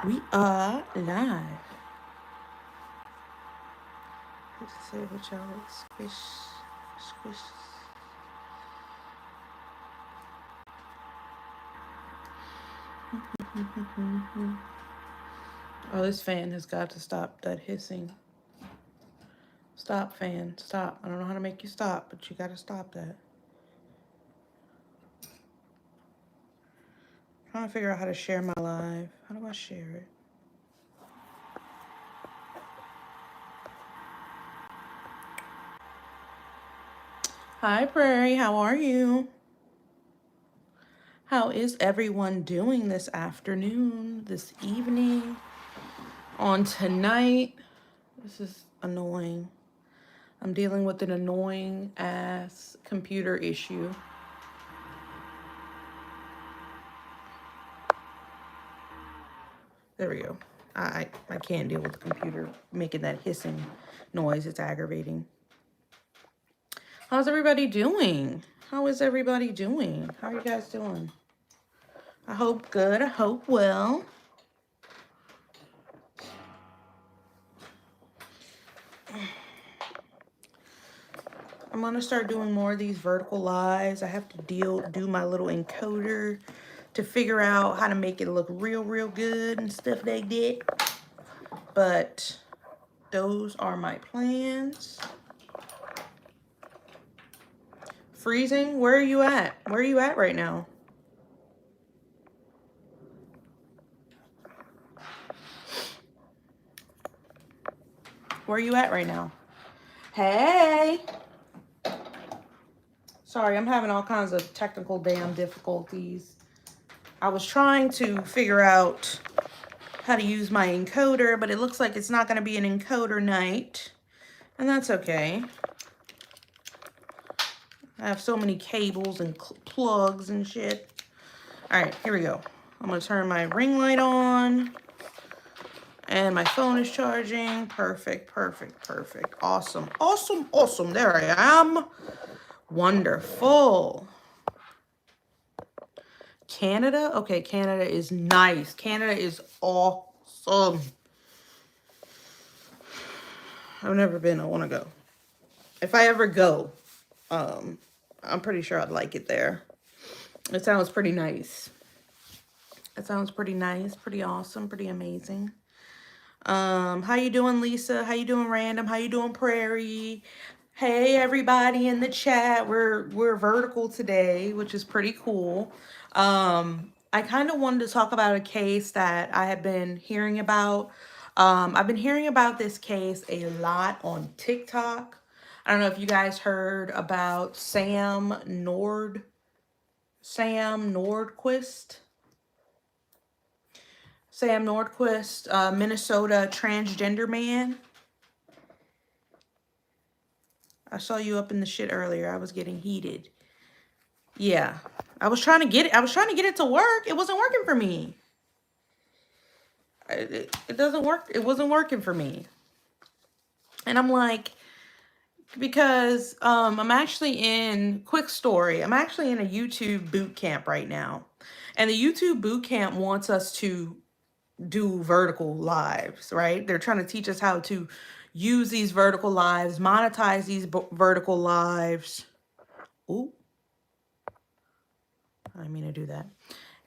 We are live. Let's see what y'all squish. Oh, this fan has got to stop that hissing. Stop, fan. Stop. I don't know how to make you stop, but you got to stop that. I'm trying to figure out how to share my live. How do I share it? Hi, Prairie. How are you? How is everyone doing this afternoon, this evening, on tonight? This is annoying. I'm dealing with an annoying ass computer issue. There we go. I can't deal with the computer making that hissing noise. It's aggravating. How's everybody doing? How is everybody doing? How are you guys doing? I hope good. I hope well. I'm gonna start doing more of these vertical lives. I have to do my little encoder to figure out how to make it look real good and stuff like that. But those are my plans. Freezing? Where are you at? Where are you at right now? Where are you at right now? Hey! Sorry, I'm having all kinds of technical damn difficulties. I was trying to figure out how to use my encoder, but it looks like it's not going to be an encoder night. And that's okay. I have so many cables and plugs and shit. All right, here we go. I'm going to turn my ring light on. And my phone is charging. Perfect. Awesome. There I am. Wonderful. Canada? Okay, Canada is nice. Canada is awesome. I've never been. I want to go. If I ever go, I'm pretty sure I'd like it there. It sounds pretty nice. Pretty awesome, pretty amazing. How you doing, Lisa? How you doing, Random? How you doing, Prairie? Hey, everybody in the chat. We're vertical today, which is pretty cool. I kind of wanted to talk about a case that I have been hearing about. I've been hearing about this case a lot on TikTok. I don't know if you guys heard about Sam Nordquist. Sam Nordquist, Minnesota transgender man. I saw you up in the shit earlier. I was getting heated. Yeah. I was trying to get it to work. It wasn't working for me. It doesn't work. It wasn't working for me. And I'm like, because I'm actually in, quick story, I'm actually in a YouTube boot camp right now. And the YouTube boot camp wants us to do vertical lives, right? They're trying to teach us how to use these vertical lives, monetize these vertical lives. Ooh. I didn't mean to do that.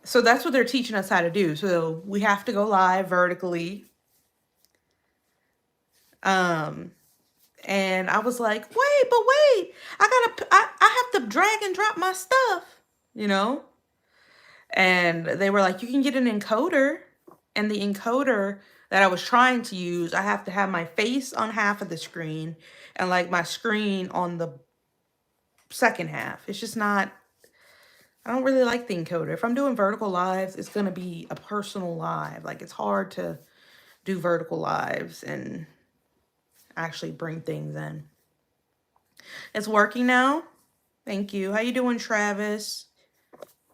So that's what they're teaching us how to do. So we have to go live vertically. And I was like, wait, I have to drag and drop my stuff, you know? And they were like, you can get an encoder. And the encoder that I was trying to use, I have to have my face on half of the screen and like my screen on the second half. It's just not, I don't really like the encoder. If I'm doing vertical lives, it's going to be a personal live. Like, it's hard to do vertical lives and actually bring things in. It's working now. Thank you. How you doing, Travis?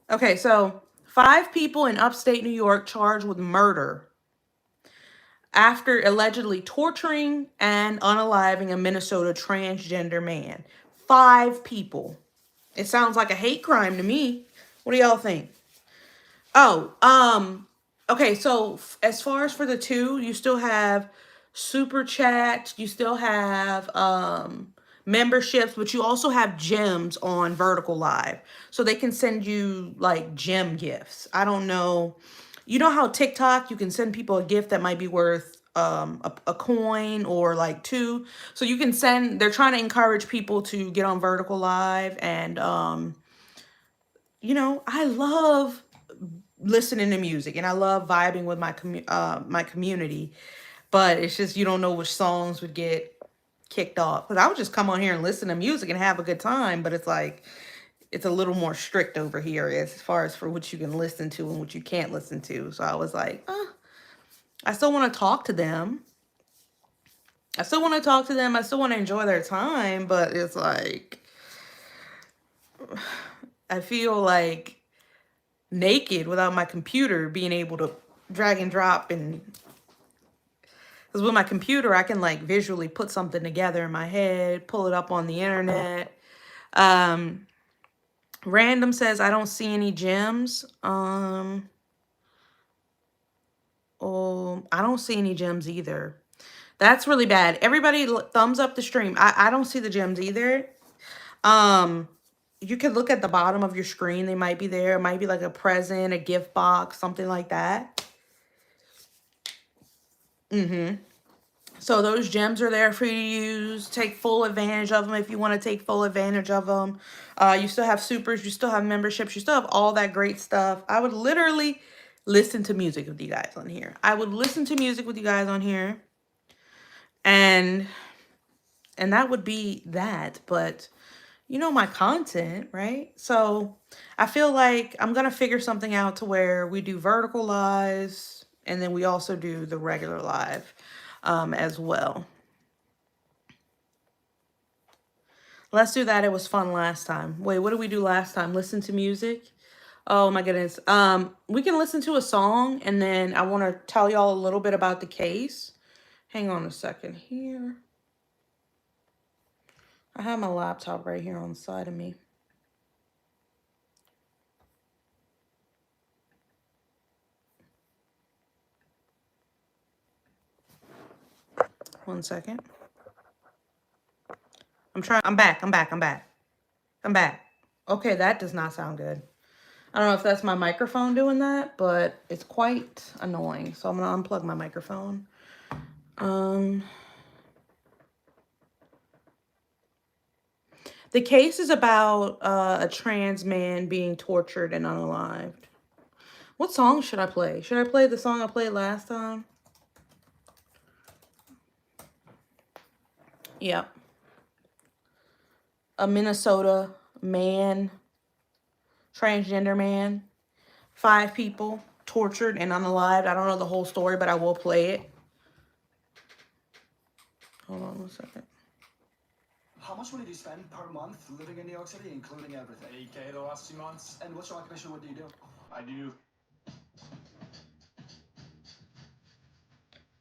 Okay, so 5 people in upstate New York charged with murder after allegedly torturing and unaliving a Minnesota transgender man. 5 people. It sounds like a hate crime to me. What do y'all think? Oh, Okay, so as far as for the two, you still have super chat, you still have memberships, but you also have gems on Vertical Live. So they can send you like gem gifts. I don't know. You know how TikTok, you can send people a gift that might be worth a coin or like two. So you can send, they're trying to encourage people to get on Vertical Live and I love listening to music and I love vibing with my community, but it's just you don't know which songs would get kicked off. Because I would just come on here and listen to music and have a good time, but it's like it's a little more strict over here as far as for what you can listen to and what you can't listen to. So I was like, I still want to talk to them. I still want to talk to them. I still want to enjoy their time, but it's like I feel like naked without my computer being able to drag and drop and because with my computer I can like visually put something together in my head, pull it up on the internet. um Random says I don't see any gems. Oh, I don't see any gems either. That's really bad. Everybody thumbs up the stream. I don't see the gems either. um you can look at the bottom of your screen, they might be there. It might be like a present, a gift box, something like that. So those gems are there for you to use. Take full advantage of them if you want to take full advantage of them. You still have supers, you still have memberships, you still have all that great stuff. I would literally listen to music with you guys on here. I would listen to music with you guys on here, and that would be that. But you know my content, right? So I feel like I'm gonna figure something out to where we do vertical lives, and then we also do the regular live as well. Let's do that. It was fun last time. Wait, what did we do last time? Listen to music? Oh my goodness. We can listen to a song and then I want to tell y'all a little bit about the case. Hang on a second here. I have my laptop right here on the side of me. One second. I'm back. I'm back. Okay, that does not sound good. I don't know if that's my microphone doing that, but it's quite annoying. So I'm gonna unplug my microphone. Um The case is about a trans man being tortured and unalived. What song should I play? Should I play the song I played last time? Yep. A Minnesota man, transgender man, 5 people tortured and unalived. I don't know the whole story, but I will play it. Hold on one second. How much money do you spend per month living in New York City, including everything? 8K the last 2 months. And what's your occupation? What do you do? I do.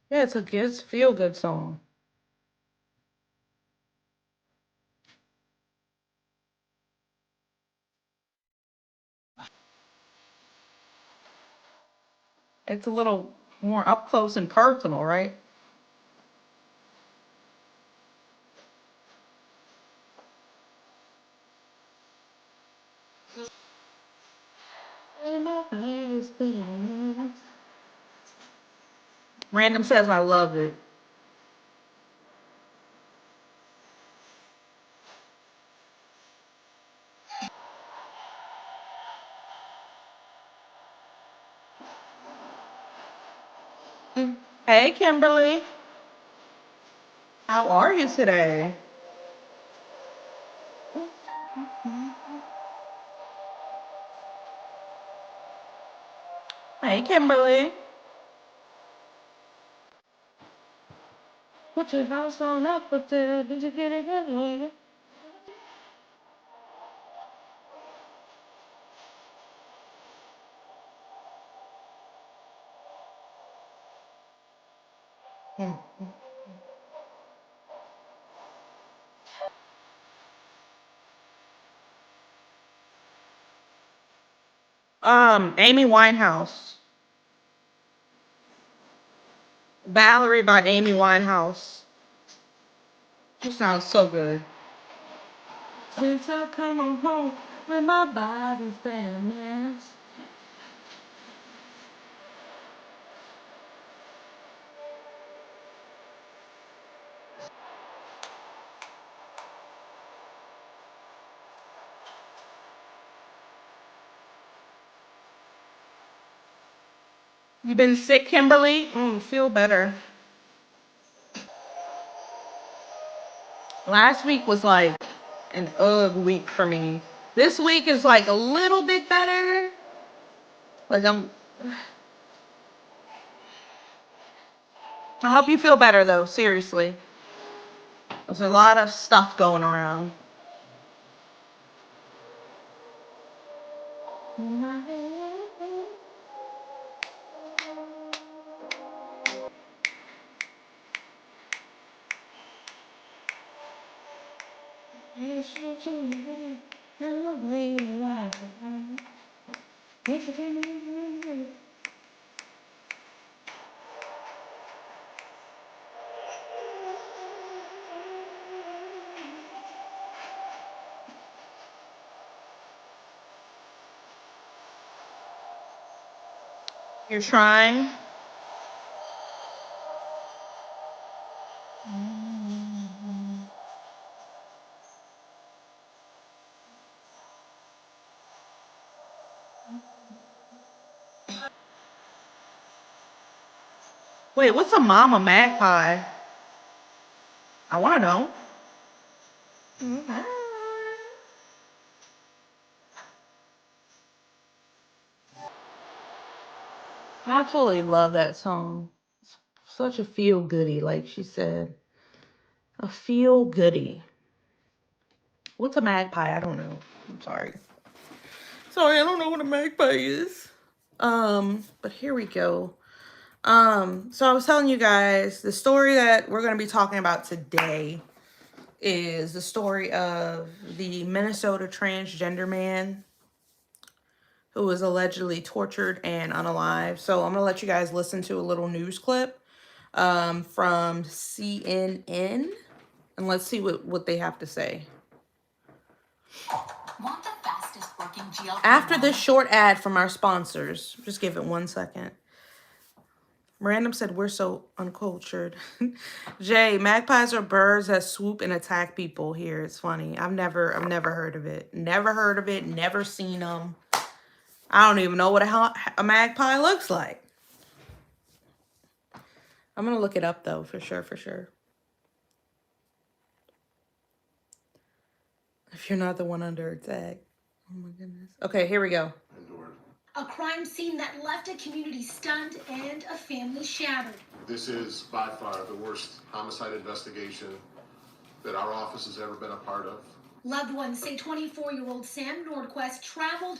Yeah, it's a good, feel good song. It's a little more up close and personal, right? Random says I love it. Hey, Kimberly. How are you today? Hey, Kimberly. Put your house on up, but did you get it? Amy Winehouse. Valerie by Amy Winehouse. She sounds so good. Since I come on home with my body's damaged. You been sick, Kimberly? Feel better. Last week was like an ugh week for me. This week is like a little bit better. Like I hope you feel better though, seriously. There's a lot of stuff going around. You're trying. Wait, what's a mama magpie? I want to know. I absolutely love that song. Such a feel goodie, like she said. A feel goodie. What's a magpie? I don't know. I'm sorry. Sorry, I don't know what a magpie is. But here we go. So I was telling you guys the story that we're going to be talking about today is the story of the Minnesota transgender man who was allegedly tortured and unalived. So I'm going to let you guys listen to a little news clip from CNN, and let's see what they have to say. Want the fastest working GLP-1? After this short ad from our sponsors, just give it 1 second. Random said we're so uncultured. Jay, magpies are birds that swoop and attack people here. It's funny. I've never heard of it. Never heard of it. Never seen them. I don't even know what a magpie looks like. I'm gonna look it up though, for sure. If you're not the one under attack. Oh my goodness. Okay, here we go. A crime scene that left a community stunned and a family shattered. This is by far the worst homicide investigation that our office has ever been a part of. Loved ones say 24-year-old Sam Nordquist traveled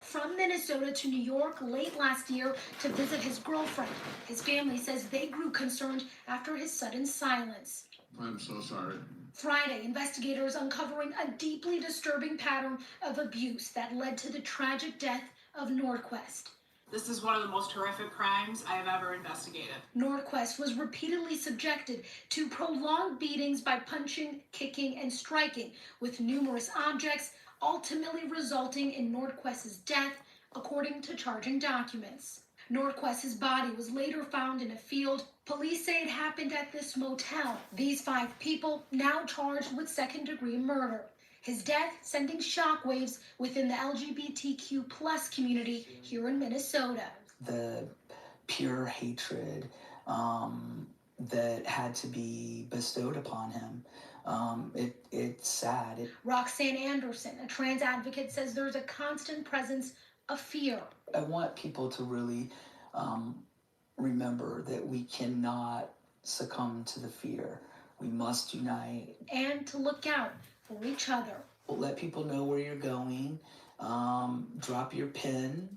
from Minnesota to New York late last year to visit his girlfriend. His family says they grew concerned after his sudden silence. I'm so sorry. Friday, investigators uncovering a deeply disturbing pattern of abuse that led to the tragic death of Nordquist. This is one of the most horrific crimes I have ever investigated. Nordquist was repeatedly subjected to prolonged beatings by punching, kicking, and striking with numerous objects, ultimately resulting in Nordquist's death, according to charging documents. Nordquist's body was later found in a field. Police say it happened at this motel. These 5 people now charged with second-degree murder. His death sending shockwaves within the LGBTQ plus community here in Minnesota. The pure hatred that had to be bestowed upon him. It's sad. Roxanne Anderson, a trans advocate, says there's a constant presence of fear. I want people to really remember that we cannot succumb to the fear. We must unite. And to look out for each other. Let people know where you're going. Drop your pin.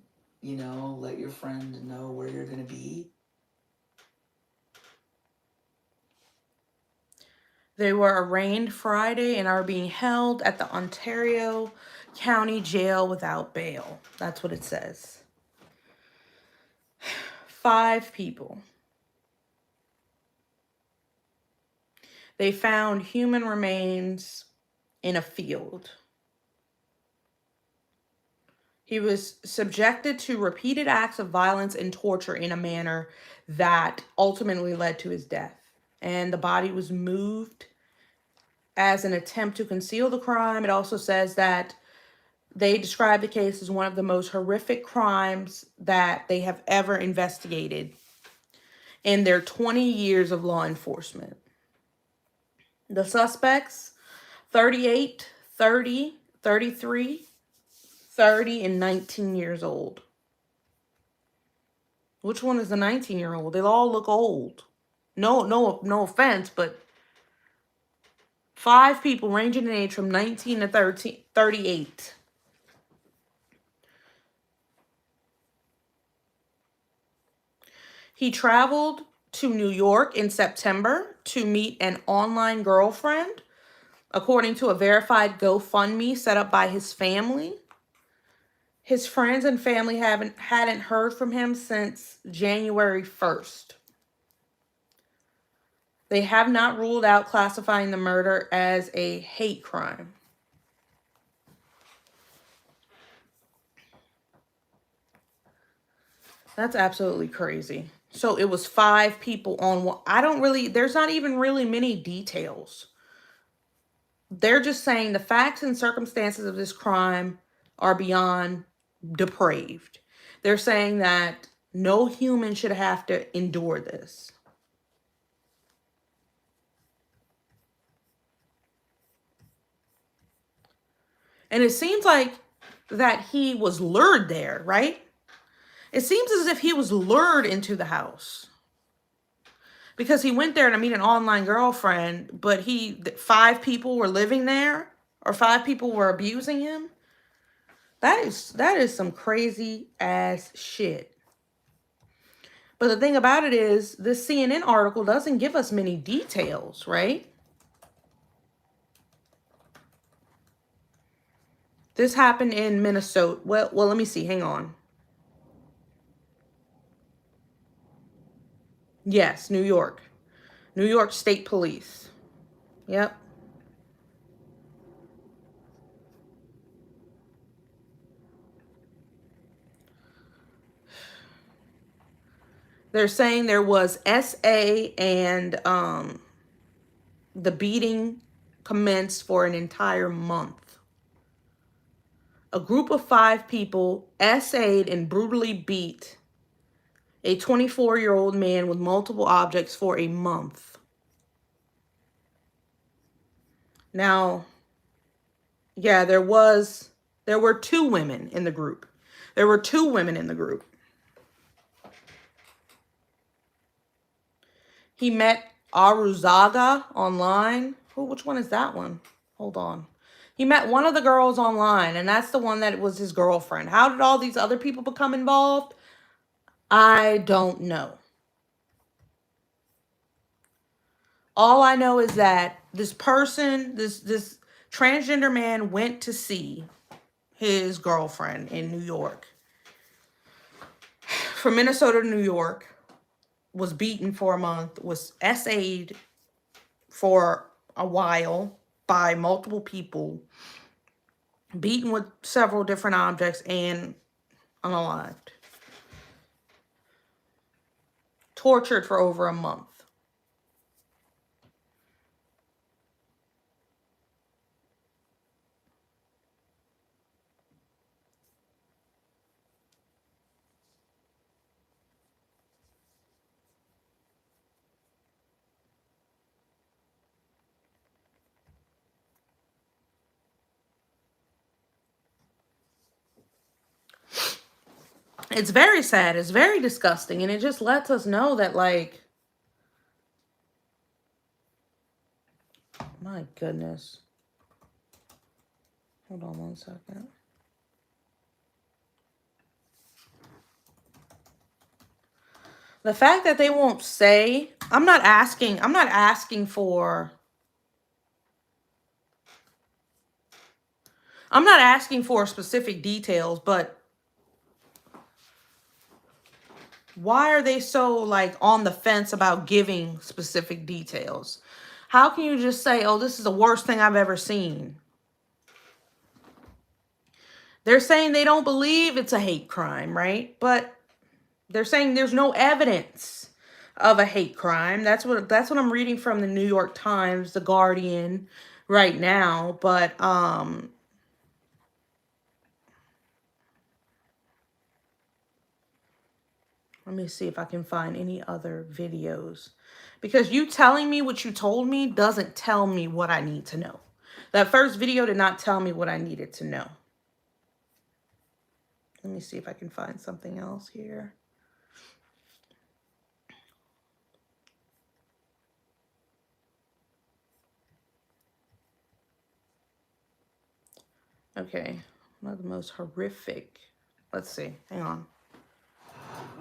Let your friend know where you're going to be. They were arraigned Friday and are being held at the Ontario County Jail without bail. That's what it says. 5 people. they found human remains in a field. He was subjected to repeated acts of violence and torture in a manner that ultimately led to his death. And the body was moved as an attempt to conceal the crime. It also says that they describe the case as one of the most horrific crimes that they have ever investigated in their 20 years of law enforcement. The suspects, 38, 30, 33, 30, and 19 years old. Which one is the 19-year-old? They all look old. No offense, but 5 people ranging in age from 19 to 38. He traveled to New York in September to meet an online girlfriend, according to a verified GoFundMe set up by his family. His friends and family hadn't heard from him since January 1st. They have not ruled out classifying the murder as a hate crime. That's absolutely crazy. So it was 5 people on one. There's not even really many details. They're just saying the facts and circumstances of this crime are beyond depraved. They're saying that no human should have to endure this. And it seems like that he was lured there, right? It seems as if he was lured into the house. Because he went there to meet an online girlfriend, but 5 people were living there, or 5 people were abusing him. That is some crazy ass shit. But the thing about it is, this CNN article doesn't give us many details, right? This happened in Minnesota. Well, let me see. Hang on. Yes, New York. New York State Police. Yep. They're saying there was SA and the beating commenced for an entire month. A group of 5 people SA'd and brutally beat a 24-year-old man with multiple objects for a month. Now, yeah, there were 2 women in the group. There were 2 women in the group. He met Aruzaga online. Oh, which one is that one? Hold on. He met one of the girls online, and that's the one that was his girlfriend. How did all these other people become involved? I don't know. All I know is that this person, this transgender man went to see his girlfriend in New York. From Minnesota to New York. Was beaten for a month. Was SA'd for a while by multiple people. Beaten with several different objects and unalived. Tortured for over a month. It's very sad. It's very disgusting. And it just lets us know that, like, my goodness. Hold on one second. The fact that they won't say, I'm not asking for specific details, but why are they so, like, on the fence about giving specific details? How can you just say, oh, this is the worst thing I've ever seen? They're saying they don't believe it's a hate crime, right? But they're saying there's no evidence of a hate crime. That's what I'm reading from the New York Times, the Guardian right now. But let me see if I can find any other videos. Because you telling me what you told me doesn't tell me what I need to know. That first video did not tell me what I needed to know. Let me see if I can find something else here. Okay, one of the most horrific. Let's see, hang on.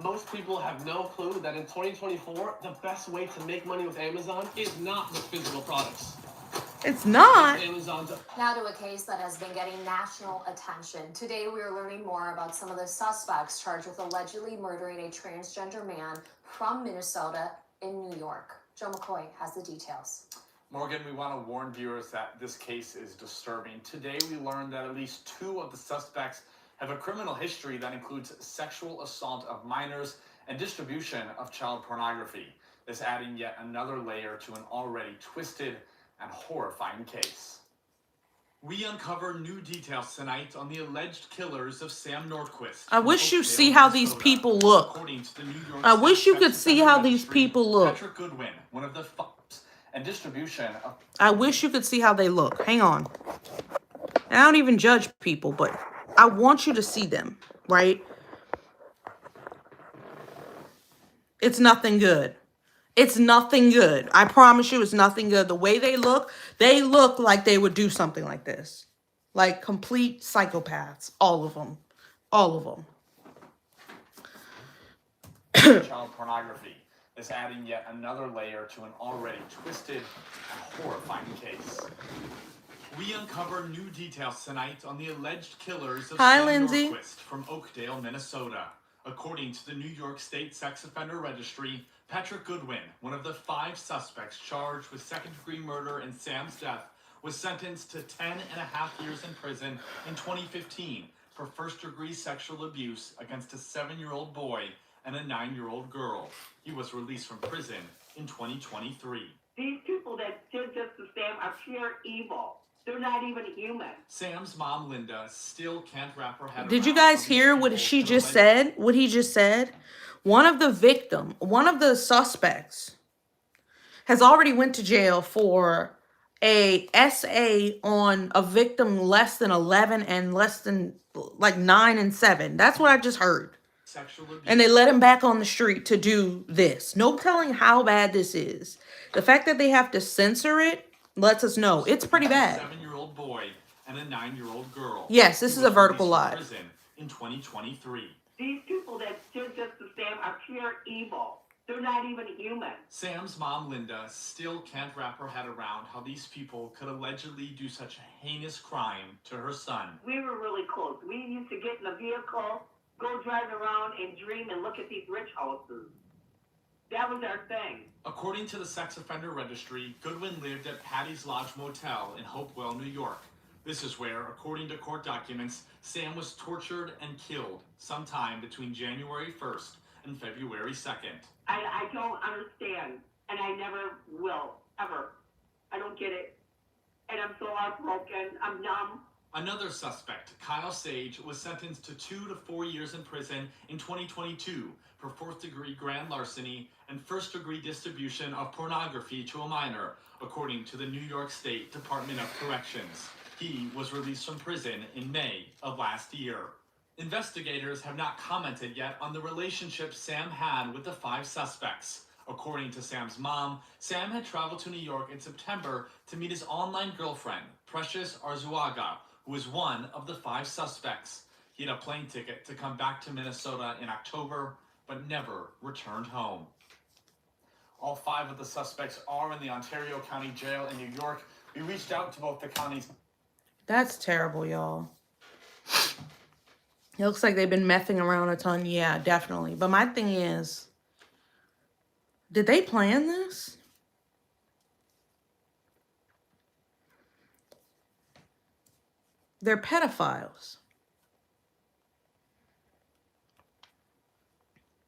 Most people have no clue that in 2024, the best way to make money with Amazon is not with physical products. It's not. Amazon's. Now to a case that has been getting national attention. Today we are learning more about some of the suspects charged with allegedly murdering a transgender man from Minnesota in New York. Joe McCoy has the details. Morgan, we want to warn viewers that this case is disturbing. Today we learned that at least 2 of the suspects have a criminal history that includes sexual assault of minors and distribution of child pornography. This adding yet another layer to an already twisted and horrifying case. We uncover new details tonight on the alleged killers of Sam Nordquist. I wish you see how these people look. I wish you could see how these people look. Patrick Goodwin, one of the and distribution of. I wish you could see how they look. Hang on. And I don't even judge people, but I want you to see them, right? It's nothing good. It's nothing good. I promise you it's nothing good. The way they look like they would do something like this. Like complete psychopaths. All of them. All of them. Child pornography. This adding yet another layer to an already twisted and horrifying case. We uncover new details tonight on the alleged killers of Sam Lindsay. Nordquist from Oakdale, Minnesota. According to the New York State Sex Offender Registry, Patrick Goodwin, one of the 5 suspects charged with second-degree murder in Sam's death, was sentenced to 10.5 years in prison in 2015 for first-degree sexual abuse against a 7-year-old boy and a 9-year-old girl. He was released from prison in 2023. These people that did this to Sam are pure evil. They're not even human. Sam's mom, Linda, still can't wrap her head around. Did you guys hear what she just said? What he just said? One of the suspects has already went to jail for a SA on a victim less than 11 and less than like 9 and 7. That's what I just heard. And they let him back on the street to do this. No telling how bad this is. The fact that they have to censor it lets us know it's pretty bad. A 7-year-old boy and a 9-year-old girl. Yes, this is a vertical lie. In 2023. These people that did this to Sam are pure evil. They're not even human. Sam's mom, Linda, still can't wrap her head around how these people could allegedly do such a heinous crime to her son. We were really close. We used to get in a vehicle, go drive around and dream and look at these rich houses. That was our thing. According to the Sex Offender Registry, Goodwin lived at Patty's Lodge Motel in Hopewell, New York. This is where, according to court documents, Sam was tortured and killed sometime between January 1st and February 2nd. I don't understand, and I never will, ever. I don't get it. And I'm so heartbroken. I'm numb. Another suspect, Kyle Sage, was sentenced to 2 to 4 years in prison in 2022 for 4th-degree grand larceny and first-degree distribution of pornography to a minor, according to the New York State Department of Corrections. He was released from prison in May of last year. Investigators have not commented yet on the relationship Sam had with the 5 suspects. According to Sam's mom, Sam had traveled to New York in September to meet his online girlfriend, Precious Arzuaga, who was one of the 5 suspects. He had a plane ticket to come back to Minnesota in October, but never returned home. All 5 of the suspects are in the Ontario County Jail in New York. We reached out to both the counties. That's terrible, y'all. It looks like they've been messing around a ton. Yeah, definitely. But my thing is, did they plan this? They're pedophiles.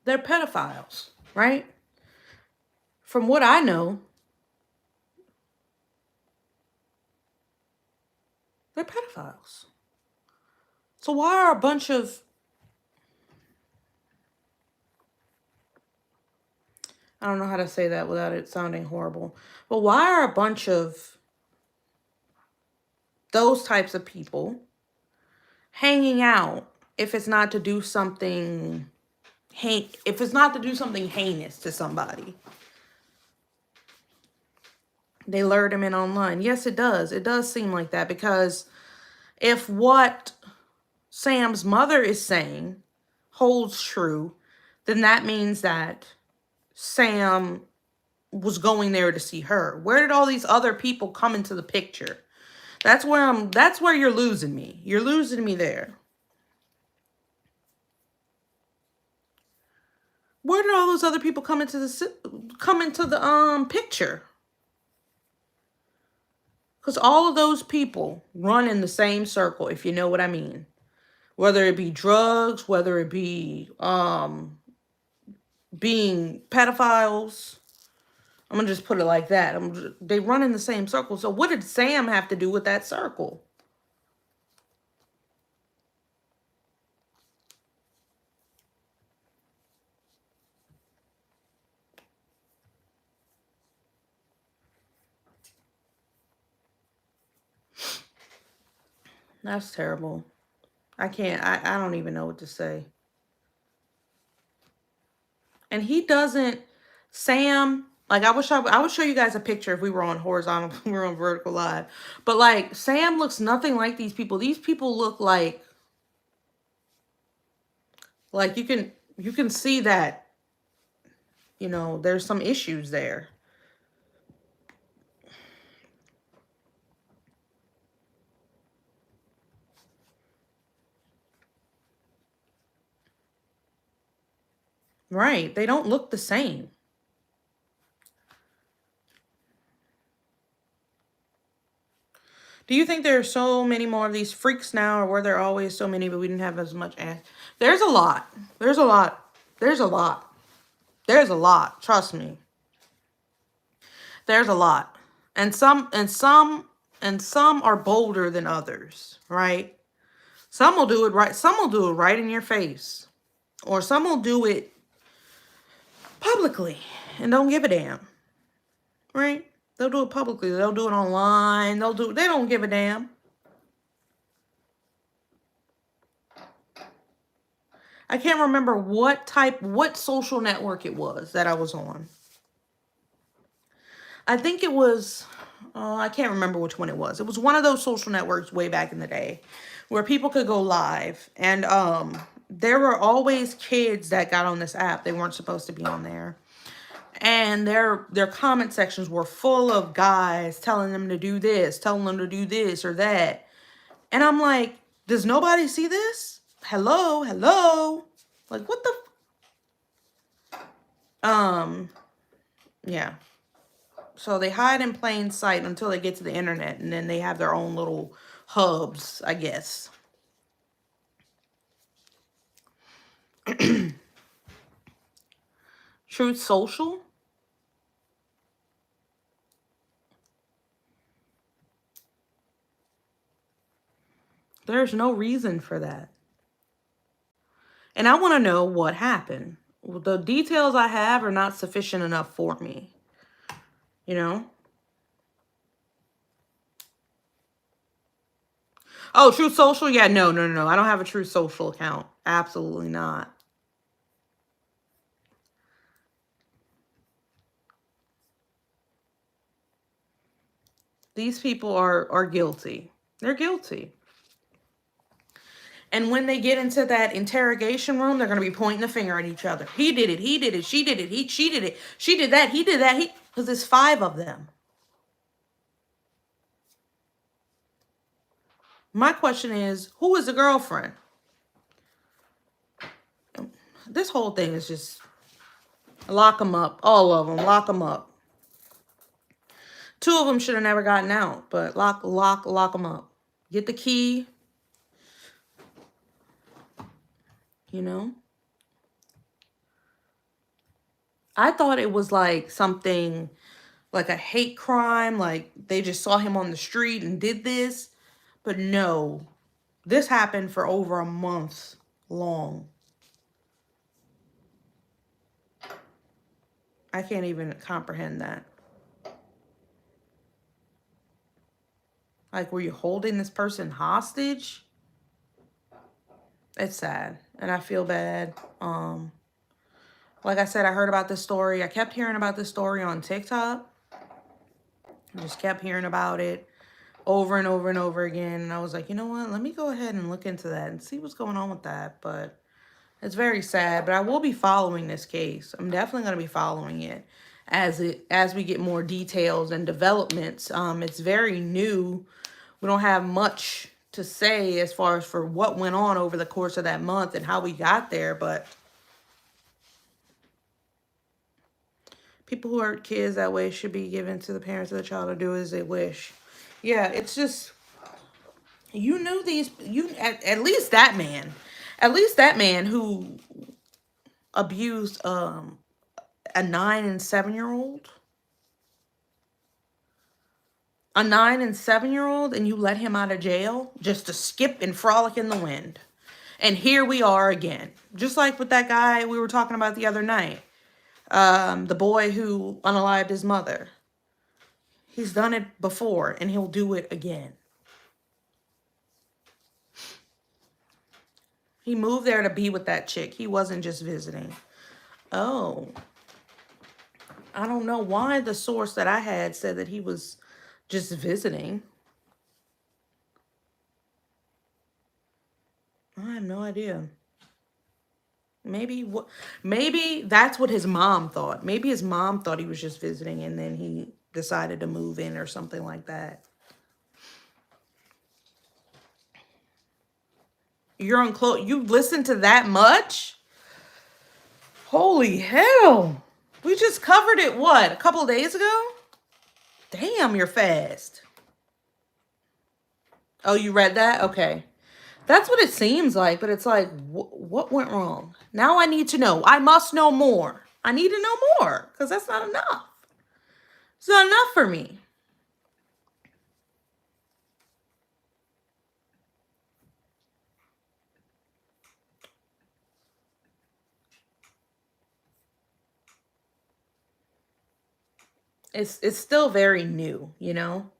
They're pedophiles, right? From what I know, they're pedophiles. So why are a bunch of, I don't know how to say that without it sounding horrible, but why are a bunch of those types of people hanging out if it's not to do something, if it's not to do something heinous to somebody? They lured him in online. Yes, it does. It does seem like that, because if what Sam's mother is saying holds true, then that means that Sam was going there to see her. Where did all these other people come into the picture? That's where you're losing me. You're losing me there. Where did all those other people come into the picture? Because all of those people run in the same circle, if you know what I mean. Whether it be drugs, whether it be being pedophiles. I'm going to just put it like that. They run in the same circle. So what did Sam have to do with that circle? That's terrible. I don't even know what to say. And he doesn't, Sam, like I would show you guys a picture if we were on horizontal, we were on vertical live. But like Sam looks nothing like these people. These people look like you can see that, you know, there's some issues there. Right. They don't look the same. Do you think there are so many more of these freaks now, or were there always so many but we didn't have as much? There's a lot. There's a lot. There's a lot. There's a lot. Trust me. There's a lot. And some are bolder than others, right? Some will do it right. Some will do it right in your face. Or some will do it publicly and don't give a damn. Right? They'll do it publicly. They'll do it online. They don't give a damn. I can't remember what social network it was that I was on. I think it was, I can't remember which one it was. It was one of those social networks way back in the day where people could go live. And there were always kids that got on this app. They weren't supposed to be on there. And their comment sections were full of guys telling them to do this, telling them to do this or that. And I'm like, does nobody see this? Hello? Like, what the? Yeah. So they hide in plain sight until they get to the internet, and then they have their own little hubs, I guess. Truth Social? There's no reason for that. And I want to know what happened. The details I have are not sufficient enough for me. You know? Oh, Truth Social? Yeah, no. I don't have a Truth Social account. Absolutely not. These people are guilty. They're guilty. And when they get into that interrogation room, they're going to be pointing the finger at each other. He did it. He did it. She did it. She did it. She did that. He did that. Because there's 5 of them. My question is, who is the girlfriend? This whole thing is just lock them up. All of them. Lock them up. 2 of them should have never gotten out, but lock them up. Get the key. you know? I thought it was like something, like a hate crime, like they just saw him on the street and did this. But no, this happened for over a month long. I can't even comprehend that. Like, were you holding this person hostage? It's sad, and I feel bad. Like I said, I heard about this story. I kept hearing about this story on TikTok. I just kept hearing about it over and over and over again. And I was like, you know what? Let me go ahead and look into that and see what's going on with that. But it's very sad. But I will be following this case. I'm definitely going to be following it as we get more details and developments. It's very new. We don't have much to say as far as for what went on over the course of that month and how we got there. But people who hurt kids that way should be given to the parents of the child to do as they wish. Yeah, it's just, you knew these, at least that man who abused a 9 and 7-year-old, and you let him out of jail just to skip and frolic in the wind. And here we are again, just like with that guy we were talking about the other night, the boy who unalived his mother. He's done it before, and he'll do it again. He moved there to be with that chick. He wasn't just visiting. Oh. I don't know why the source that I had said that he was just visiting. I have no idea. Maybe that's what his mom thought. Maybe his mom thought he was just visiting and then he decided to move in or something like that. You listen to that much? Holy hell. We just covered it, what, a couple of days ago? Damn, you're fast. Oh, you read that? Okay. That's what it seems like, but it's like, what went wrong? Now I need to know. I must know more. I need to know more, because that's not enough. It's not enough for me. It's still very new, you know?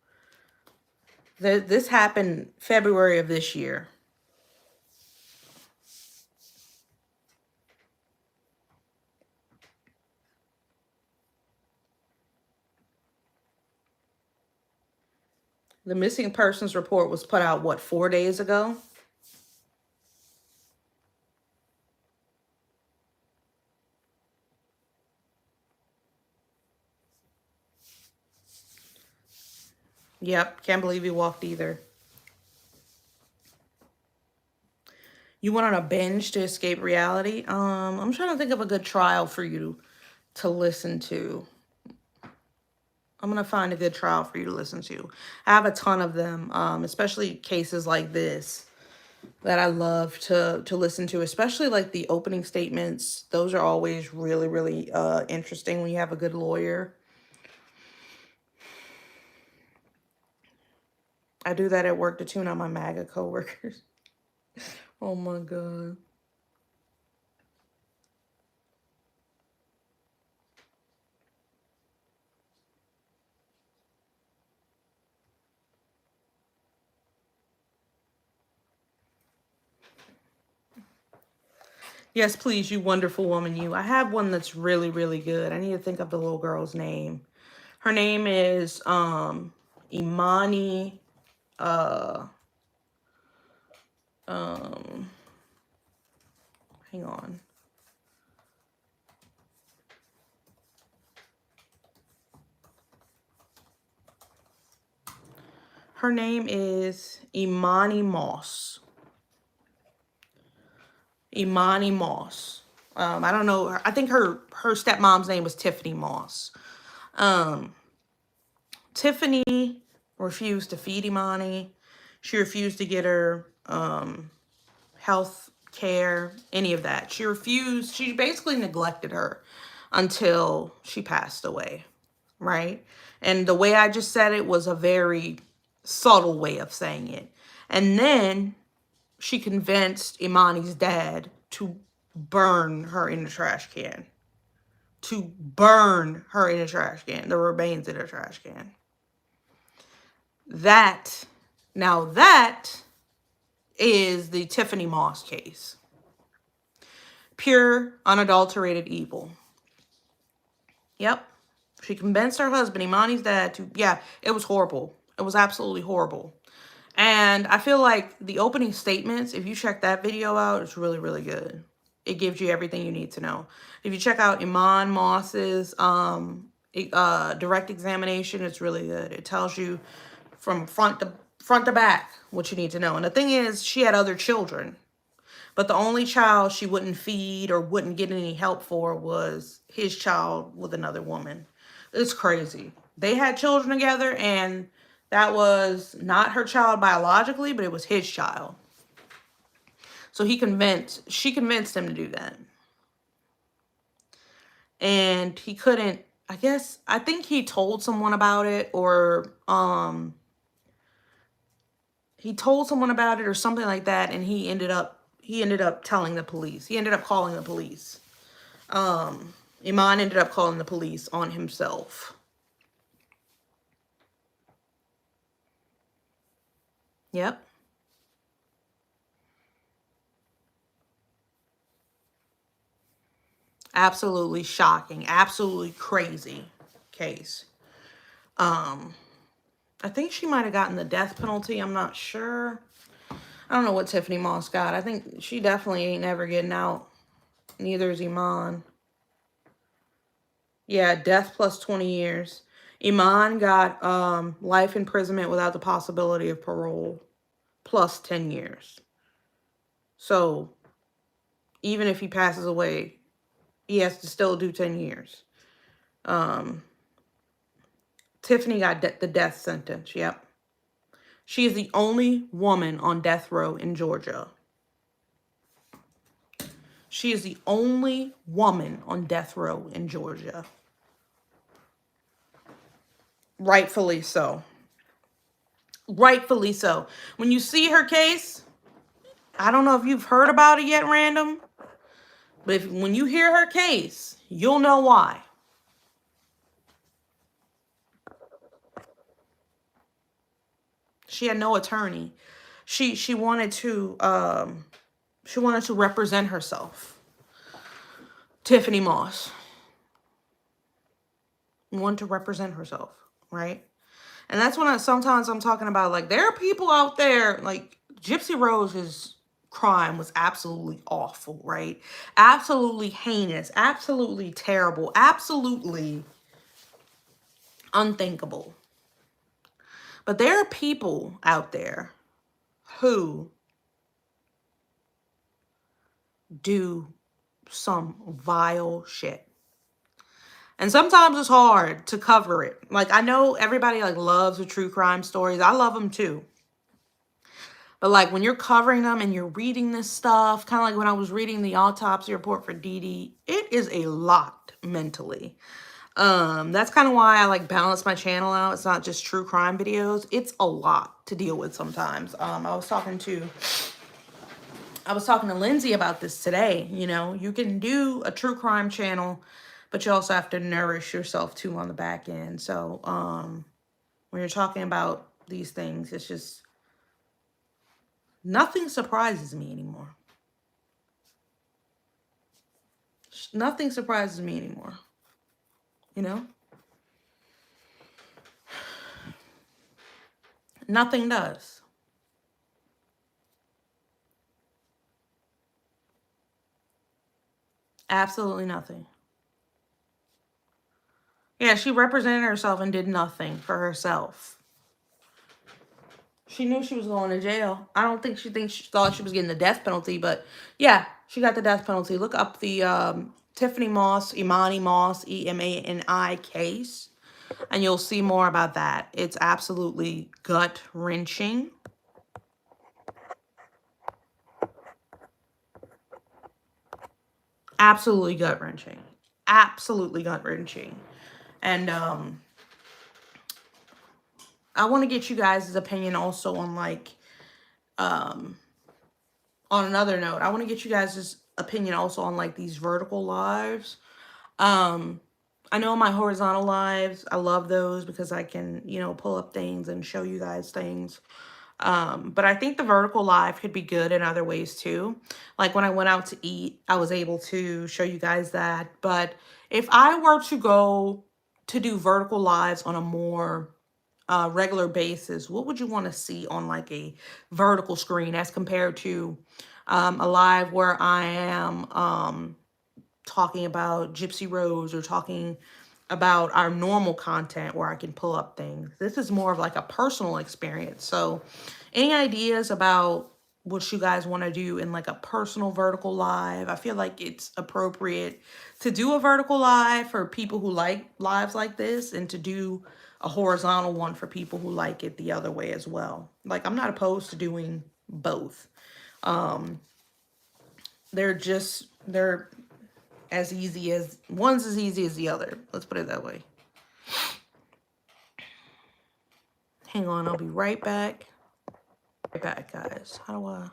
This happened February of this year. The missing persons report was put out, what, 4 days ago? Yep, can't believe he walked either. You went on a binge to escape reality? I'm trying to think of a good trial for you to listen to. I'm going to find a good trial for you to listen to. I have a ton of them, especially cases like this that I love to listen to, especially like the opening statements. Those are always really, really interesting when you have a good lawyer. I do that at work to tune out my MAGA coworkers. Oh my God. Yes, please, you wonderful woman, you. I have one that's really, really good. I need to think of the little girl's name. Her name is Imani. Hang on. Her name is Imani Moss. Imani Moss. I don't know. I think her stepmom's name was Tiffany Moss. Tiffany refused to feed Imani. She refused to get her health care, any of that. She refused. She basically neglected her until she passed away, right? And the way I just said it was a very subtle way of saying it. And then she convinced Imani's dad to burn her in the trash can. To burn her in a trash can, the remains in a trash can. Now that is the Tiffany Moss case. Pure, unadulterated evil. Yep. She convinced her husband, Imani's dad, to, yeah, it was horrible. It was absolutely horrible. And I feel like the opening statements, if you check that video out, it's really, really good. It gives you everything you need to know. If you check out Iman Moss's direct examination, it's really good. It tells you from front to back what you need to know. And the thing is, she had other children. But the only child she wouldn't feed or wouldn't get any help for was his child with another woman. It's crazy. They had children together, and that was not her child biologically, but it was his child. So she convinced him to do that. And he couldn't, I think he told someone about it, or he told someone about it or something like that, and he ended up telling the police. He ended up calling the police. Iman ended up calling the police on himself. Yep. Absolutely shocking. Absolutely crazy case. I think she might have gotten the death penalty. I'm not sure. I don't know what Tiffany Moss got. I think she definitely ain't never getting out. Neither is Iman. Yeah, death plus 20 years. Iman got life imprisonment without the possibility of parole plus 10 years. So even if he passes away, he has to still do 10 years. Tiffany got the death sentence. Yep. She is the only woman on death row in Georgia. She is the only woman on death row in Georgia. Rightfully so. Rightfully so. When you see her case, I don't know if you've heard about it yet, Random, but when you hear her case, you'll know why. She had no attorney. She wanted to represent herself. Tiffany Moss wanted to represent herself, right? And that's when sometimes I'm talking about, like, there are people out there, like, Gypsy Rose's crime was absolutely awful, right? Absolutely heinous, absolutely terrible, absolutely unthinkable. But there are people out there who do some vile shit. And sometimes it's hard to cover it. Like, I know everybody, like, loves the true crime stories. I love them too. But, like, when you're covering them and you're reading this stuff, kind of like when I was reading the autopsy report for Dee Dee, it is a lot mentally. That's kind of why I, like, balance my channel out. It's not just true crime videos. It's a lot to deal with sometimes. I was talking to Lindsay about this today. You know, you can do a true crime channel, but you also have to nourish yourself too on the back end. So when you're talking about these things, it's just, nothing surprises me anymore. Nothing surprises me anymore. You know? Nothing does. Absolutely nothing. Yeah, she represented herself and did nothing for herself. She knew she was going to jail. I don't think she thought she was getting the death penalty, but yeah, she got the death penalty. Look up the Tiffany Moss, Imani Moss, E-M-A-N-I case, and you'll see more about that. It's absolutely gut-wrenching. absolutely gut-wrenching. Absolutely gut-wrenching. And I want to get you guys' opinion also on like, on another note, I want to get you guys' opinion also on like these vertical lives. I know my horizontal lives, I love those because I can, you know, pull up things and show you guys things. But I think the vertical live could be good in other ways too. Like when I went out to eat, I was able to show you guys that. But if I were to go to do vertical lives on a more regular basis, what would you want to see on like a vertical screen as compared to a live where I am talking about Gypsy Rose or talking about our normal content where I can pull up things? This is more of like a personal experience. So any ideas about what you guys want to do in like a personal vertical live? I feel like it's appropriate to do a vertical live for people who like lives like this, and to do a horizontal one for people who like it the other way as well. Like, I'm not opposed to doing both. They're as easy as, one's as easy as the other. Let's put it that way. Hang on, I'll be right back. Right back, guys. How do I...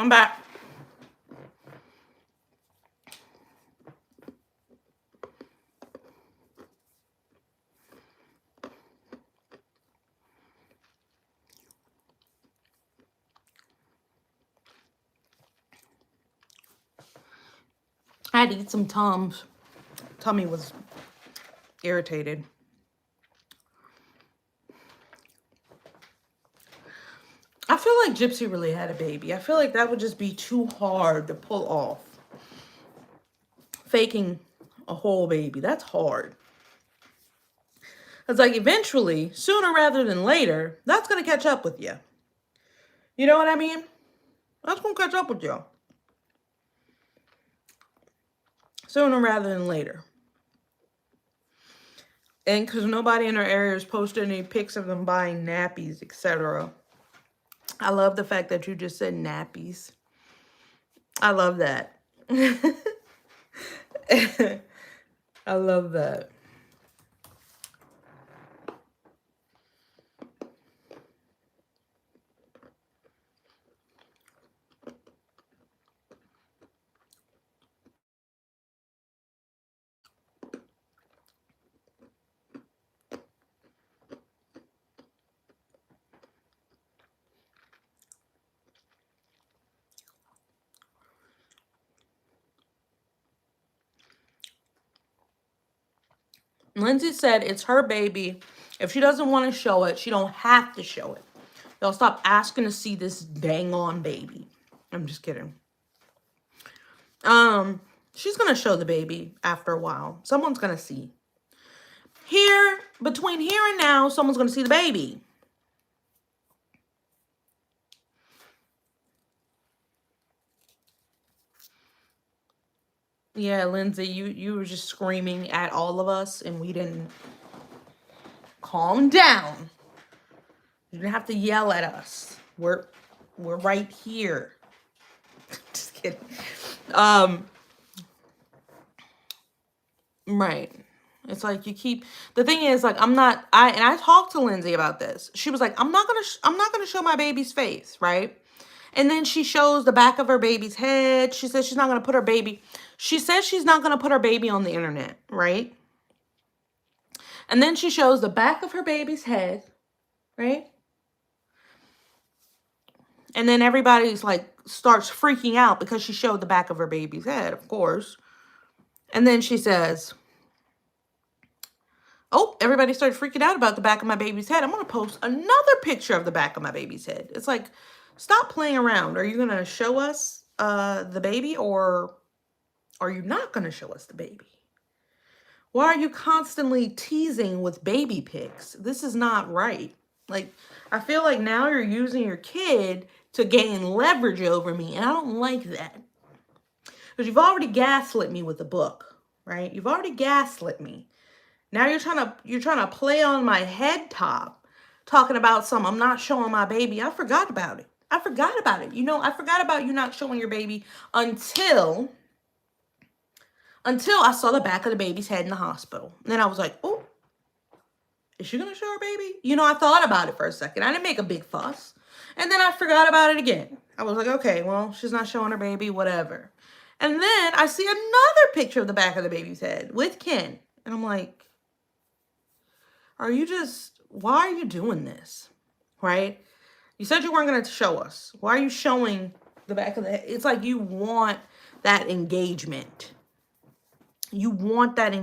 I'm back. I had to eat some Tums. Tummy was irritated. I feel like Gypsy really had a baby. I feel like that would just be too hard to pull off. faking a whole baby. That's hard. It's like eventually, sooner rather than later, that's going to catch up with you. You know what I mean? That's going to catch up with you. Sooner rather than later. And because nobody in our area has posted any pics of them buying nappies, etc. I love the fact that you just said nappies. I love that. I love that. Lindsay said it's her baby. If she doesn't want to show it, she don't have to show it. Y'all stop asking to see this dang on baby. I'm just kidding. She's gonna show the baby after a while. Someone's gonna see. Here, between here and now, someone's gonna see the baby. Yeah, Lindsay, you were just screaming at all of us and we didn't calm down. You didn't have to yell at us. We're right here. Just kidding. Right. It's like you keep, the thing is, like, I talked to Lindsay about this. She was like, I'm not gonna show my baby's face, right? And then she shows the back of her baby's head. She says she's not gonna put her baby, she says she's not gonna put her baby on the internet, right? And then she shows the back of her baby's head, right? And then everybody's like, starts freaking out because she showed the back of her baby's head, of course. And then she says, oh, everybody started freaking out about the back of my baby's head. I'm going to post another picture of the back of my baby's head. It's like, stop playing around. Are you going to show us the baby, or are you not going to show us the baby? Why are you constantly teasing with baby pics? This is not right. Like, I feel like now you're using your kid to gain leverage over me, and I don't like that. Because you've already gaslit me with the book, right? You've already gaslit me. Now you're trying to play on my head top, talking about some, I'm not showing my baby. I forgot about it. I forgot about it. You know, I forgot about you not showing your baby until I saw the back of the baby's head in the hospital. And then I was like, oh, is she going to show her baby? You know, I thought about it for a second. I didn't make a big fuss. And then I forgot about it again. I was like, okay, well, she's not showing her baby, whatever. And then I see another picture of the back of the baby's head with Ken. And I'm like, why are you doing this? Right? You said you weren't going to show us. Why are you showing the back of the head? It's like you want that engagement. You want that,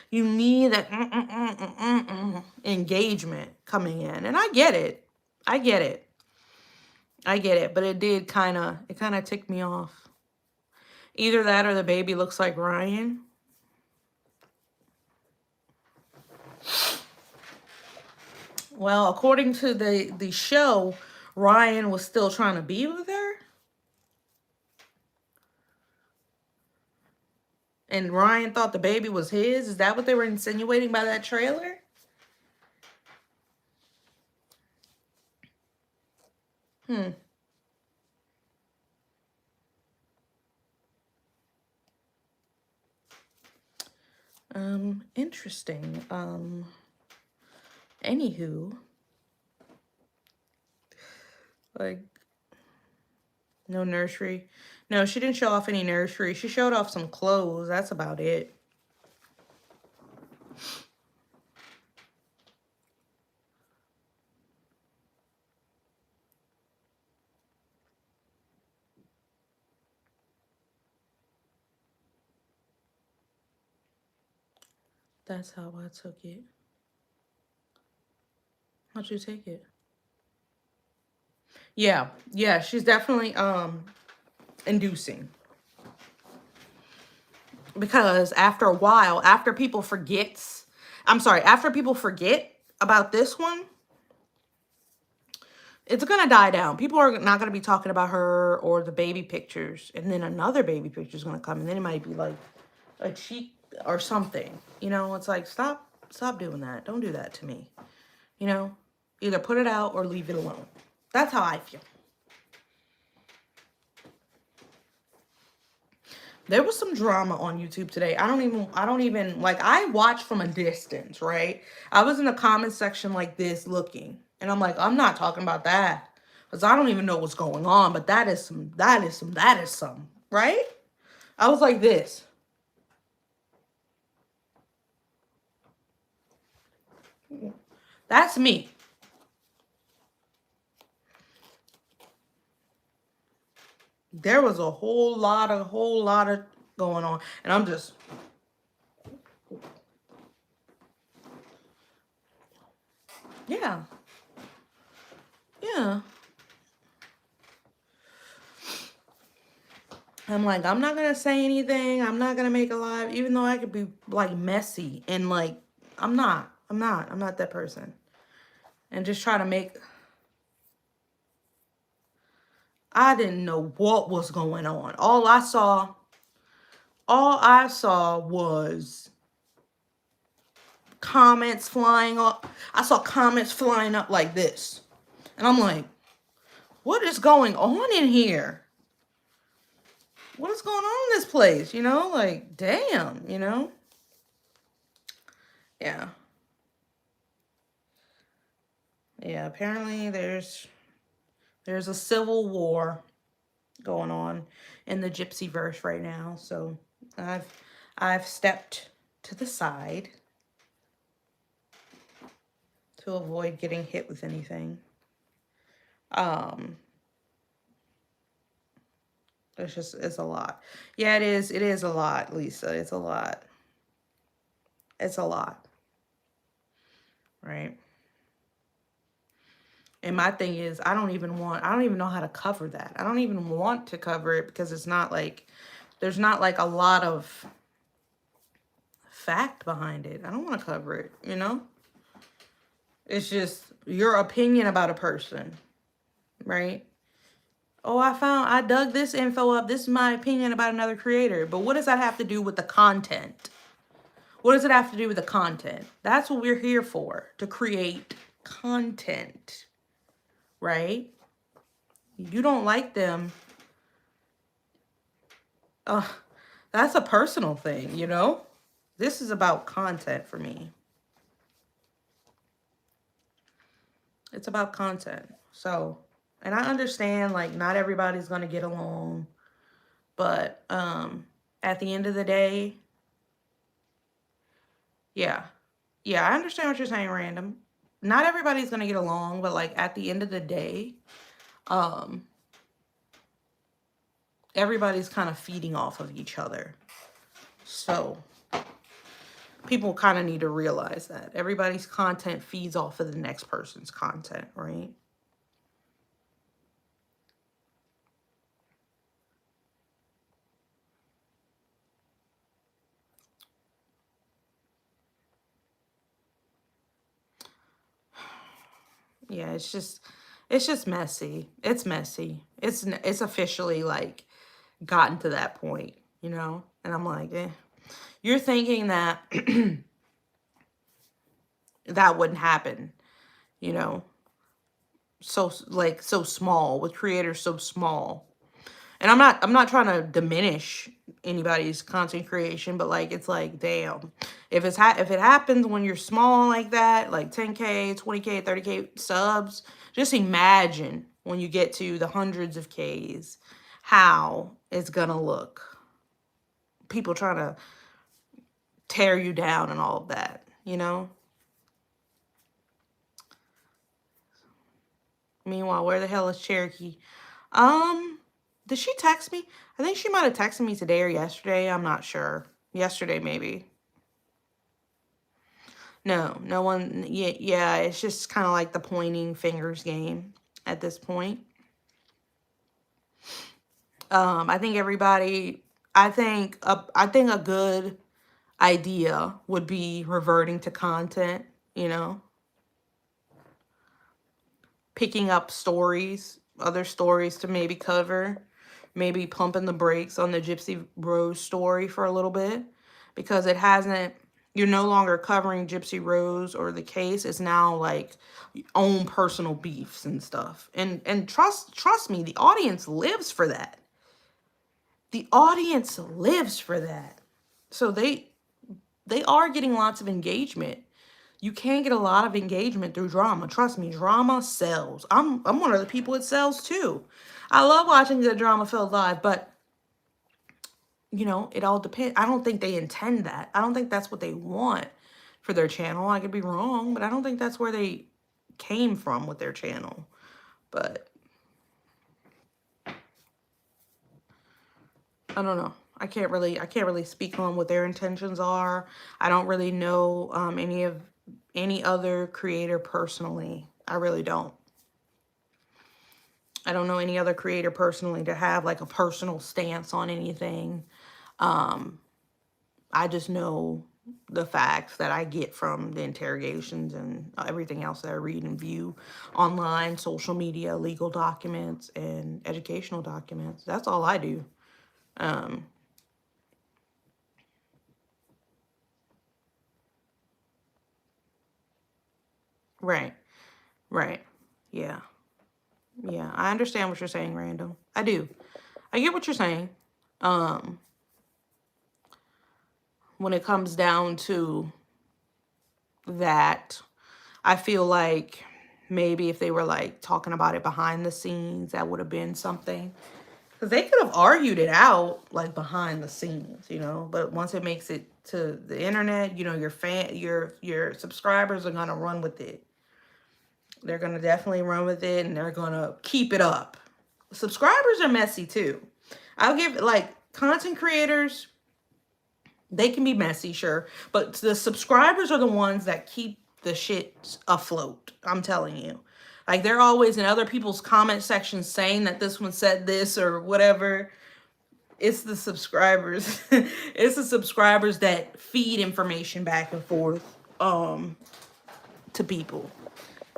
you need that engagement coming in. And I get it. I get it. But it kind of ticked me off. Either that or the baby looks like Ryan. Well, according to the show, Ryan was still trying to be with her. And Ryan thought the baby was his. Is that what they were insinuating by that trailer? Interesting. Anywho. Like, no nursery. No, she didn't show off any nursery. She showed off some clothes. That's about it. That's how I took it. How'd you take it? Yeah, she's definitely inducing. Because after a while, after people forget about this one, it's gonna die down. People are not gonna be talking about her or the baby pictures, and then another baby picture is gonna come, and then it might be like a cheek or something. You know, it's like, stop doing that. Don't do that to me. You know, either put it out or leave it alone. That's how I feel. There was some drama on YouTube today. I don't even, like, I watch from a distance, right? I was in the comment section like this looking. And I'm like, I'm not talking about that. Because I don't even know what's going on. But that is some, right? I was like this. That's me. There was a whole lot of going on. And I'm just... Yeah. Yeah. I'm like, I'm not going to say anything. I'm not going to make a live, even though I could be like messy and like, I'm not that person. And just try to make, I didn't know what was going on. All I saw was comments flying up. I saw comments flying up like this. And I'm like, what is going on in here? What is going on in this place? You know, like, damn, you know? Yeah. Yeah, apparently there's a civil war going on in the gypsy verse right now. So I've stepped to the side to avoid getting hit with anything. It's a lot. Yeah, it is a lot, Lisa. It's a lot. It's a lot. Right? And my thing is, I don't even know how to cover that. I don't even want to cover it because it's not like, there's not like a lot of fact behind it. I don't want to cover it, you know? It's just your opinion about a person, right? Oh, I dug this info up. This is my opinion about another creator. But what does that have to do with the content? What does it have to do with the content? That's what we're here for, to create content. Right? You don't like them. That's a personal thing, you know? This is about content for me. It's about content. So, and I understand, like, not everybody's going to get along. But at the end of the day, yeah. Yeah, I understand what you're saying, Random. Not everybody's going to get along, but, like, at the end of the day, everybody's kind of feeding off of each other. So people kind of need to realize that everybody's content feeds off of the next person's content, right? Yeah, it's just messy. It's messy. It's officially like gotten to that point, you know? And I'm like, you're thinking that that wouldn't happen, you know? So small, with creators so small. And I'm not trying to diminish anybody's content creation, but like, it's like, damn, if it happens when you're small like that, like 10K, 20K, 30K subs, just imagine when you get to the hundreds of Ks, how it's gonna look. People trying to tear you down and all of that, you know? Meanwhile, where the hell is Cherokee? Did she text me? I think she might have texted me today or yesterday. I'm not sure. Yesterday, maybe. No one. Yeah, it's just kind of like the pointing fingers game at this point. I think everybody I think a good idea would be reverting to content, you know, picking up stories, other stories to maybe cover, maybe pumping the brakes on the Gypsy Rose story for a little bit, because it hasn't, you're no longer covering Gypsy Rose or the case. It's now like own personal beefs and stuff. And trust me, the audience lives for that. The audience lives for that. So they are getting lots of engagement. You can get a lot of engagement through drama. Trust me, drama sells. I'm one of the people it sells too. I love watching the drama filled live, but you know, it all depends. I don't think they intend that. I don't think that's what they want for their channel. I could be wrong, but I don't think that's where they came from with their channel. But I don't know. I can't really speak on what their intentions are. I don't really know any other creator personally. I really don't. I don't know any other creator personally to have like a personal stance on anything. I just know the facts that I get from the interrogations and everything else that I read and view online, social media, legal documents, and educational documents. That's all I do. Right. Right. Yeah. Yeah. I understand what you're saying, Random. I do. I get what you're saying. When it comes down to that, I feel like maybe if they were like talking about it behind the scenes, that would have been something. Because they could have argued it out like behind the scenes, you know. But once it makes it to the internet, you know, your subscribers are gonna run with it. They're gonna definitely run with it, and they're gonna keep it up. Subscribers are messy too. I'll give, like, content creators, they can be messy, sure, but the subscribers are the ones that keep the shit afloat. I'm telling you. Like, they're always in other people's comment sections saying that this one said this or whatever. It's the subscribers. It's the subscribers that feed information back and forth to people.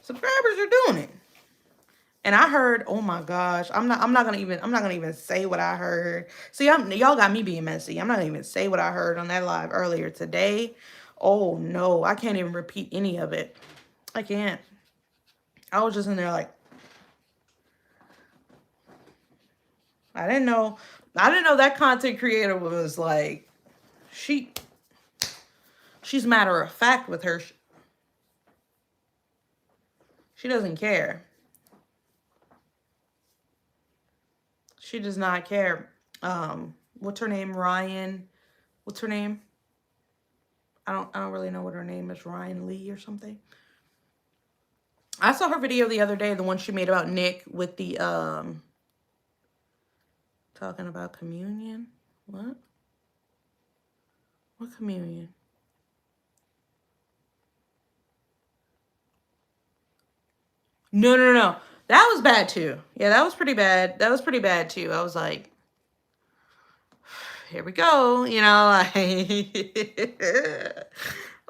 Subscribers are doing it. And I heard, oh my gosh, I'm not gonna even say what I heard. See, y'all got me being messy. I'm not gonna even say what I heard on that live earlier today. Oh no, I can't even repeat any of it. I can't. I was just in there like, I didn't know that content creator was like, she's matter of fact with her. She doesn't care. She does not care. What's her name? Ryan. What's her name? I don't really know what her name is. Ryan Lee or something. I saw her video the other day, the one she made about Nick with the talking about communion. What? What communion? No. That was bad too. Yeah, that was pretty bad. That was pretty bad too. I was like, here we go, you know, like,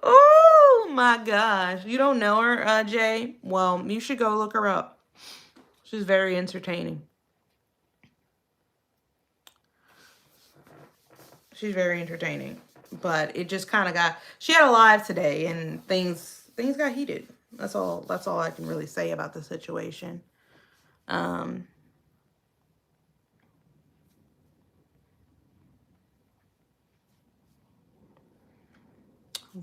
oh my gosh. You don't know her, Jay? Well, you should go look her up. She's very entertaining. She's very entertaining. But it just kind of got, she had a live today and things got heated. That's all I can really say about the situation.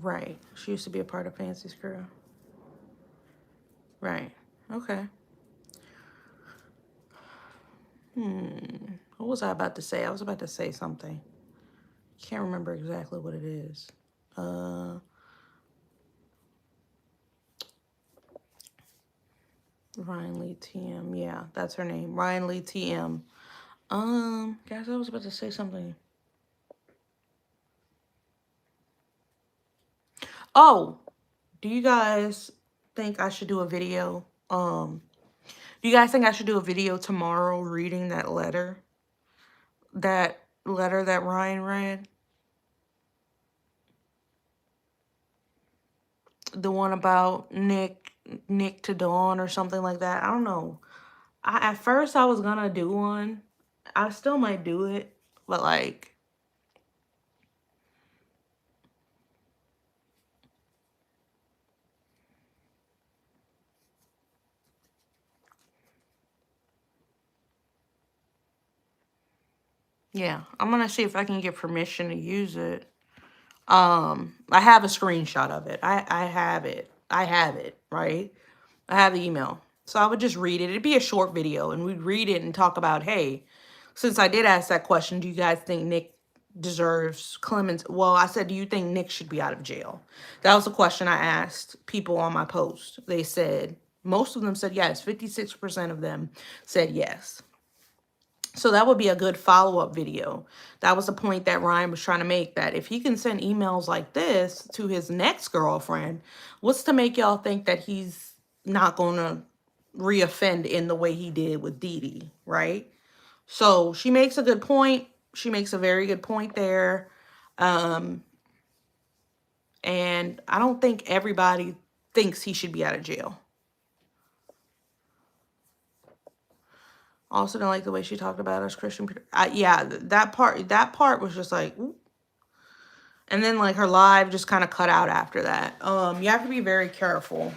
Right. She used to be a part of Fancy's crew. Right. Okay. What was I about to say? I was about to say something. Can't remember exactly what it is. Ryan Lee TM. Yeah, that's her name. Ryan Lee TM. Guys, I was about to say something. Oh, do you guys think I should do a video? Do you guys think I should do a video tomorrow reading that letter that letter that Ryan read? The one about Nick to Dawn or something like that. I don't know. At first I was gonna do one. I still might do it, but like, yeah, I'm gonna see if I can get permission to use it. I have a screenshot of it. I have it. I have it, right? I have the email. So I would just read it. It'd be a short video and we'd read it and talk about, hey, since I did ask that question, do you guys think Nick deserves clemency? Well, I said, do you think Nick should be out of jail? That was the question I asked people on my post. They said, most of them said yes. 56% of them said yes. So that would be a good follow-up video. That was the point that Ryan was trying to make, that if he can send emails like this to his next girlfriend, what's to make y'all think that he's not going to reoffend in the way he did with Dee Dee, right? So she makes a good point. She makes a very good point there. And I don't think everybody thinks he should be out of jail. Also don't like the way she talked about us Christian. Yeah, that part was just like, ooh. And then like her live just kind of cut out after that. You have to be very careful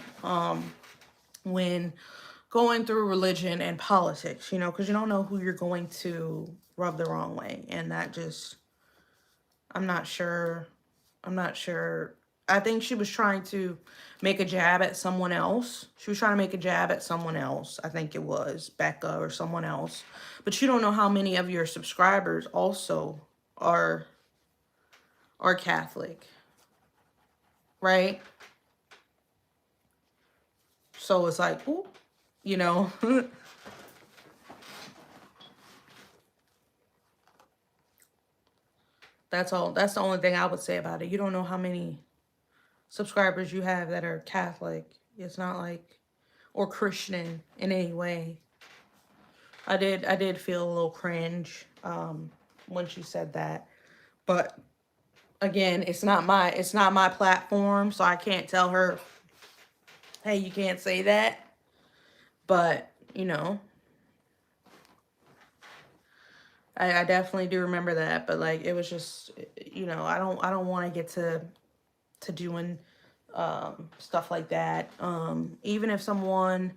when going through religion and politics, you know, because you don't know who you're going to rub the wrong way. And that just, I'm not sure. I think she was trying to make a jab at someone else. She was trying to make a jab at someone else. I think it was Becca or someone else. But you don't know how many of your subscribers also are Catholic. Right? So it's like, ooh, you know. That's all. That's the only thing I would say about it. You don't know how many subscribers you have that are Catholic. It's not like, or Christian in any way. I did feel a little cringe when she said that. But again, it's not my platform, so I can't tell her, hey, you can't say that. But, you know, I definitely do remember that, but like it was just, you know, I don't want to get to doing stuff like that. Even if someone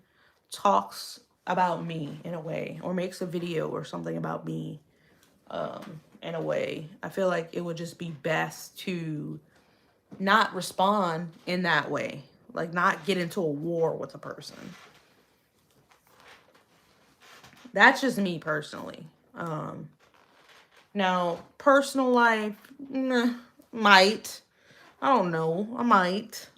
talks about me in a way or makes a video or something about me in a way, I feel like it would just be best to not respond in that way, like not get into a war with a person. That's just me personally. Now personal life, might, I don't know, I might.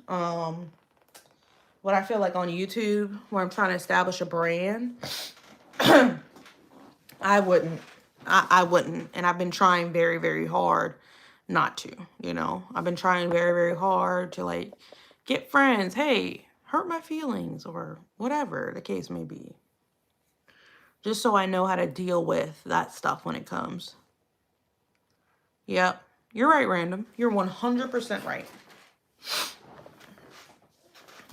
What I feel like on YouTube, where I'm trying to establish a brand, I wouldn't. I wouldn't. And I've been trying very, very hard not to, you know. I've been trying very, very hard to, like, get friends. Hey, hurt my feelings or whatever the case may be. Just so I know how to deal with that stuff when it comes. Yep. You're right, Random. You're 100% right.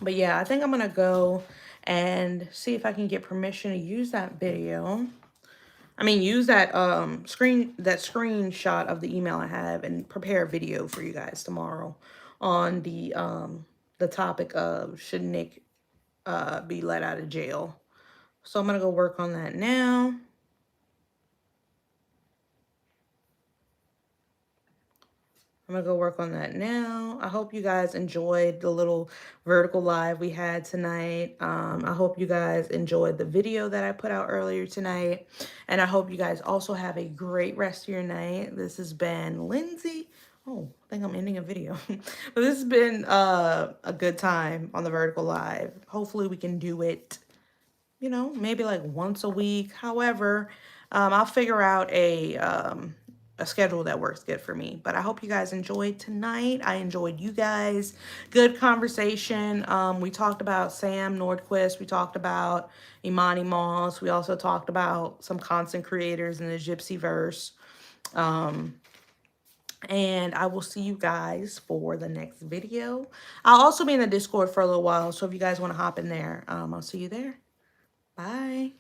But yeah, I think I'm going to go and see if I can get permission to use that video. I mean, use that screenshot of the email I have and prepare a video for you guys tomorrow on the topic of should Nick be let out of jail. So I'm going to go work on that now. I'm going to go work on that now. I hope you guys enjoyed the little vertical live we had tonight. I hope you guys enjoyed the video that I put out earlier tonight. And I hope you guys also have a great rest of your night. This has been Lindsay. Oh, I think I'm ending a video. But this has been a good time on the vertical live. Hopefully we can do it, you know, maybe like once a week. However, I'll figure out a schedule that works good for me. But I hope you guys enjoyed tonight. I enjoyed you guys. Good conversation. We talked about Sam Nordquist. We talked about Imani Moss. We also talked about some content creators in the Gypsy verse. And I will see you guys for the next video. I'll also be in the Discord for a little while, so if you guys want to hop in there, I'll see you there. Bye.